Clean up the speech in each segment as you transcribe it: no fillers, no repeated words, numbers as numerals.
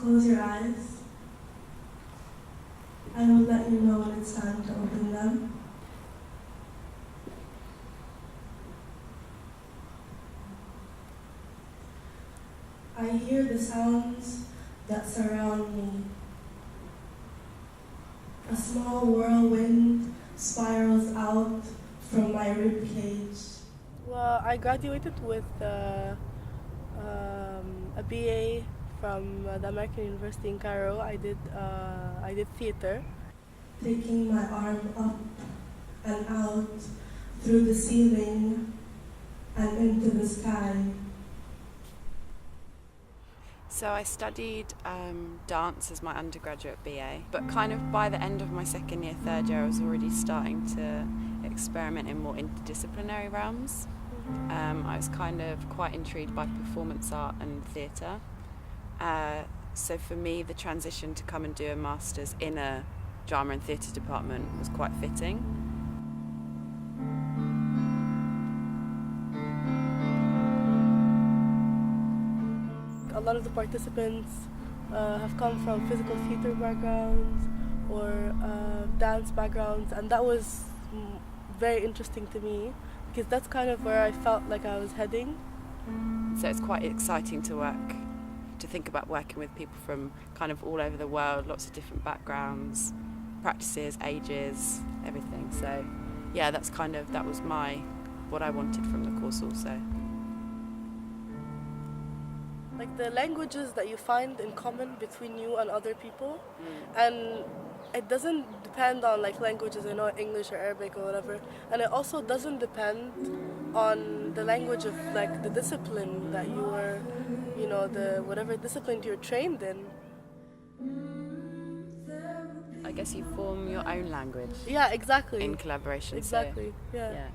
close your eyes. I will let you know when it's time to open them. I hear the sounds that surround me. A small whirlwind spirals out from my ribcage. Well, I graduated with a BA from the American University in Cairo. I did theater. Taking my arm up and out through the ceiling and into the sky. So I studied dance as my undergraduate BA, but kind of by the end of my second year, third year, I was already starting to experiment in more interdisciplinary realms. I was kind of quite intrigued by performance art and theatre. So for me, the transition to come and do a master's in a drama and theatre department was quite fitting. A lot of the participants have come from physical theatre backgrounds or dance backgrounds, and that was very interesting to me because that's kind of where I felt like I was heading. So it's quite exciting to think about working with people from kind of all over the world, lots of different backgrounds, practices, ages, everything. So yeah, that was what I wanted from the course also. Like the languages that you find in common between you and other people, and it doesn't depend on like languages, English or Arabic or whatever, and it also doesn't depend on the language of like the discipline that you were, the whatever discipline you're trained in. I guess you form your own language. Yeah, exactly. In collaboration. Exactly. So, yeah.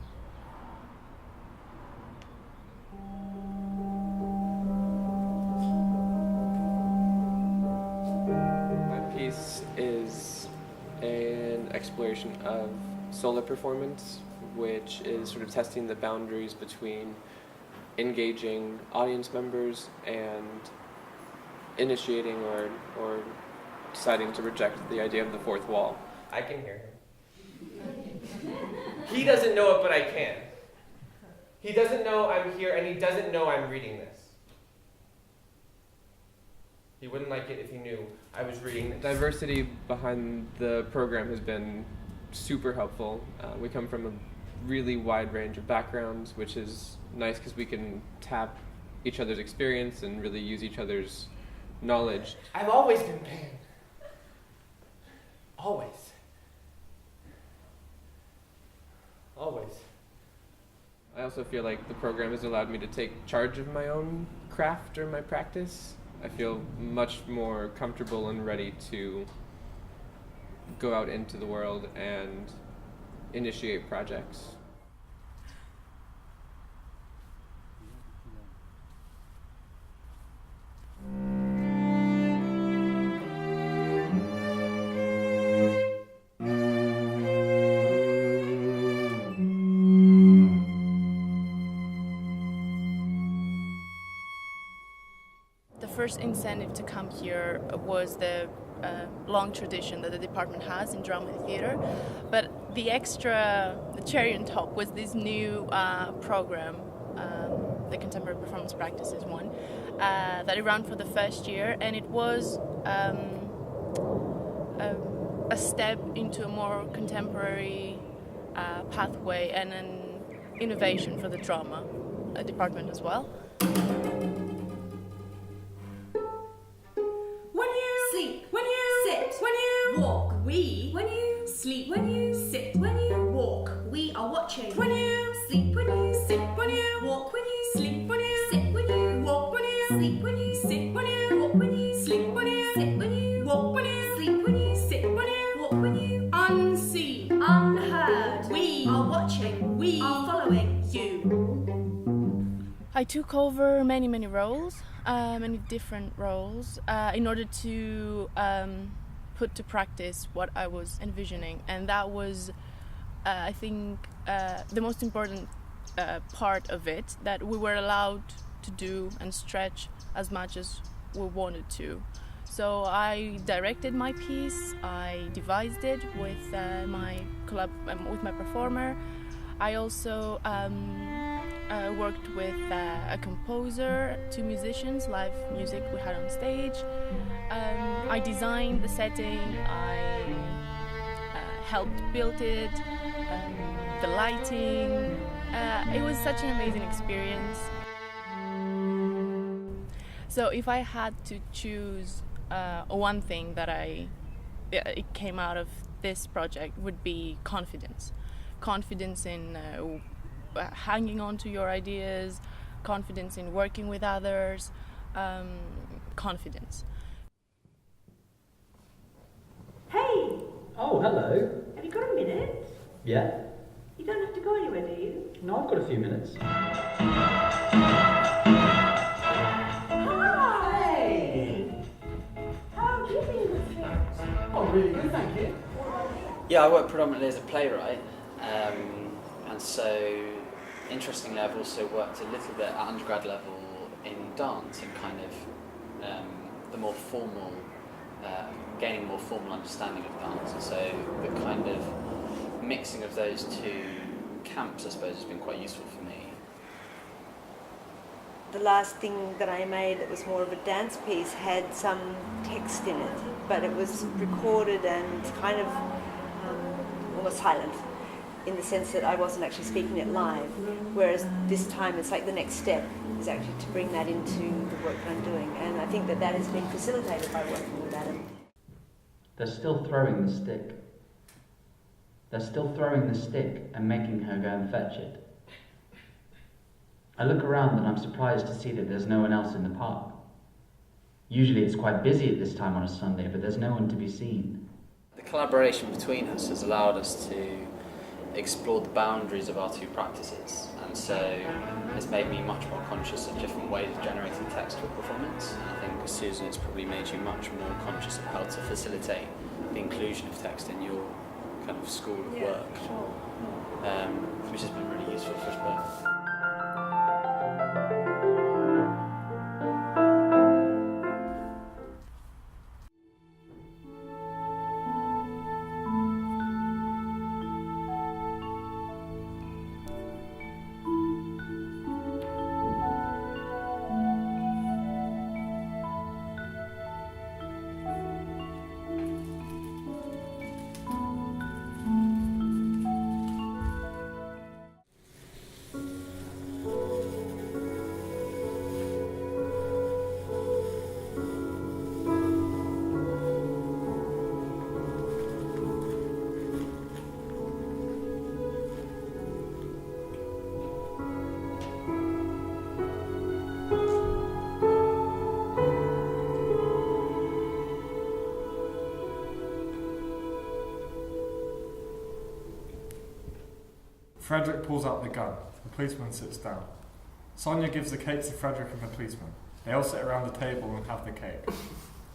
Piece is an exploration of solo performance, which is sort of testing the boundaries between engaging audience members and initiating or deciding to reject the idea of the fourth wall. I can hear him. He doesn't know it, but I can. He doesn't know I'm here, and he doesn't know I'm reading this. He wouldn't like it if he knew I was reading this. Diversity behind the program has been super helpful. We come from a really wide range of backgrounds, which is nice because we can tap each other's experience and really use each other's knowledge. I've always been Pan. Always. Always. I also feel like the program has allowed me to take charge of my own craft or my practice. I feel much more comfortable and ready to go out into the world and initiate projects. The first incentive to come here was the long tradition that the department has in drama and theatre, but the cherry on top was this new program, the Contemporary Performance Practices one, that it ran for the first year, and it was a step into a more contemporary pathway and an innovation for the drama department as well. Walk, we. When you sleep, when you sit, when you walk, we are watching. When you sleep, when you sit, when you walk, when you sleep, when you sit, when you walk, when you sleep, when you sit, when you walk, when you sleep, when you sit, when you walk, when you sleep, when you sit, when you walk, when you unseen, unheard. We are watching. We are following you. I took over many roles, many different roles, in order to put to practice what I was envisioning, and that was, I think, the most important part of it, that we were allowed to do and stretch as much as we wanted to. So I directed my piece, I devised it with with my performer. I also worked with a composer, 2 musicians, live music we had on stage. I designed the setting, I helped build it, the lighting. It was such an amazing experience. So if I had to choose one thing that it came out of this project would be confidence. Confidence in hanging on to your ideas, confidence in working with others, confidence. Hey! Oh, hello. Have you got a minute? Yeah? You don't have to go anywhere, do you? No, I've got a few minutes. Hi! How have you been with things? Oh, really good, thank you. Yeah, I work predominantly as a playwright, and so interestingly I've also worked a little bit at undergrad level in dance and kind of the more formal, gaining more formal understanding of dance, and so the kind of mixing of those 2 camps I suppose has been quite useful for me. The last thing that I made that was more of a dance piece had some text in it, but it was recorded and kind of almost silent in the sense that I wasn't actually speaking it live, whereas this time it's like the next step is actually to bring that into the work that I'm doing, and I think that that has been facilitated by working with Adam. They're still throwing the stick. They're still throwing the stick and making her go and fetch it. I look around and I'm surprised to see that there's no one else in the park. Usually it's quite busy at this time on a Sunday, but there's no one to be seen. The collaboration between us has allowed us to explore the boundaries of our 2 practices, and so it's made me much more conscious of different ways of generating text for performance. And I think, Susan, it's probably made you much more conscious of how to facilitate the inclusion of text in your kind of school of work, which has been really useful for us both. Frederick pulls out the gun. The policeman sits down. Sonia gives the cake to Frederick and the policeman. They all sit around the table and have the cake.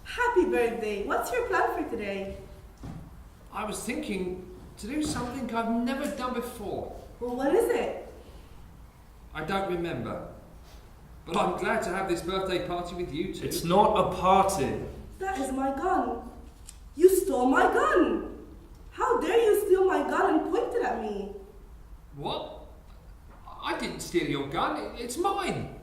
Happy birthday! What's your plan for today? I was thinking to do something I've never done before. Well, what is it? I don't remember. But I'm glad to have this birthday party with you two. It's not a party. That is my gun. You stole my gun! How dare you steal my gun and point it at me? What? I didn't steal your gun. It's mine.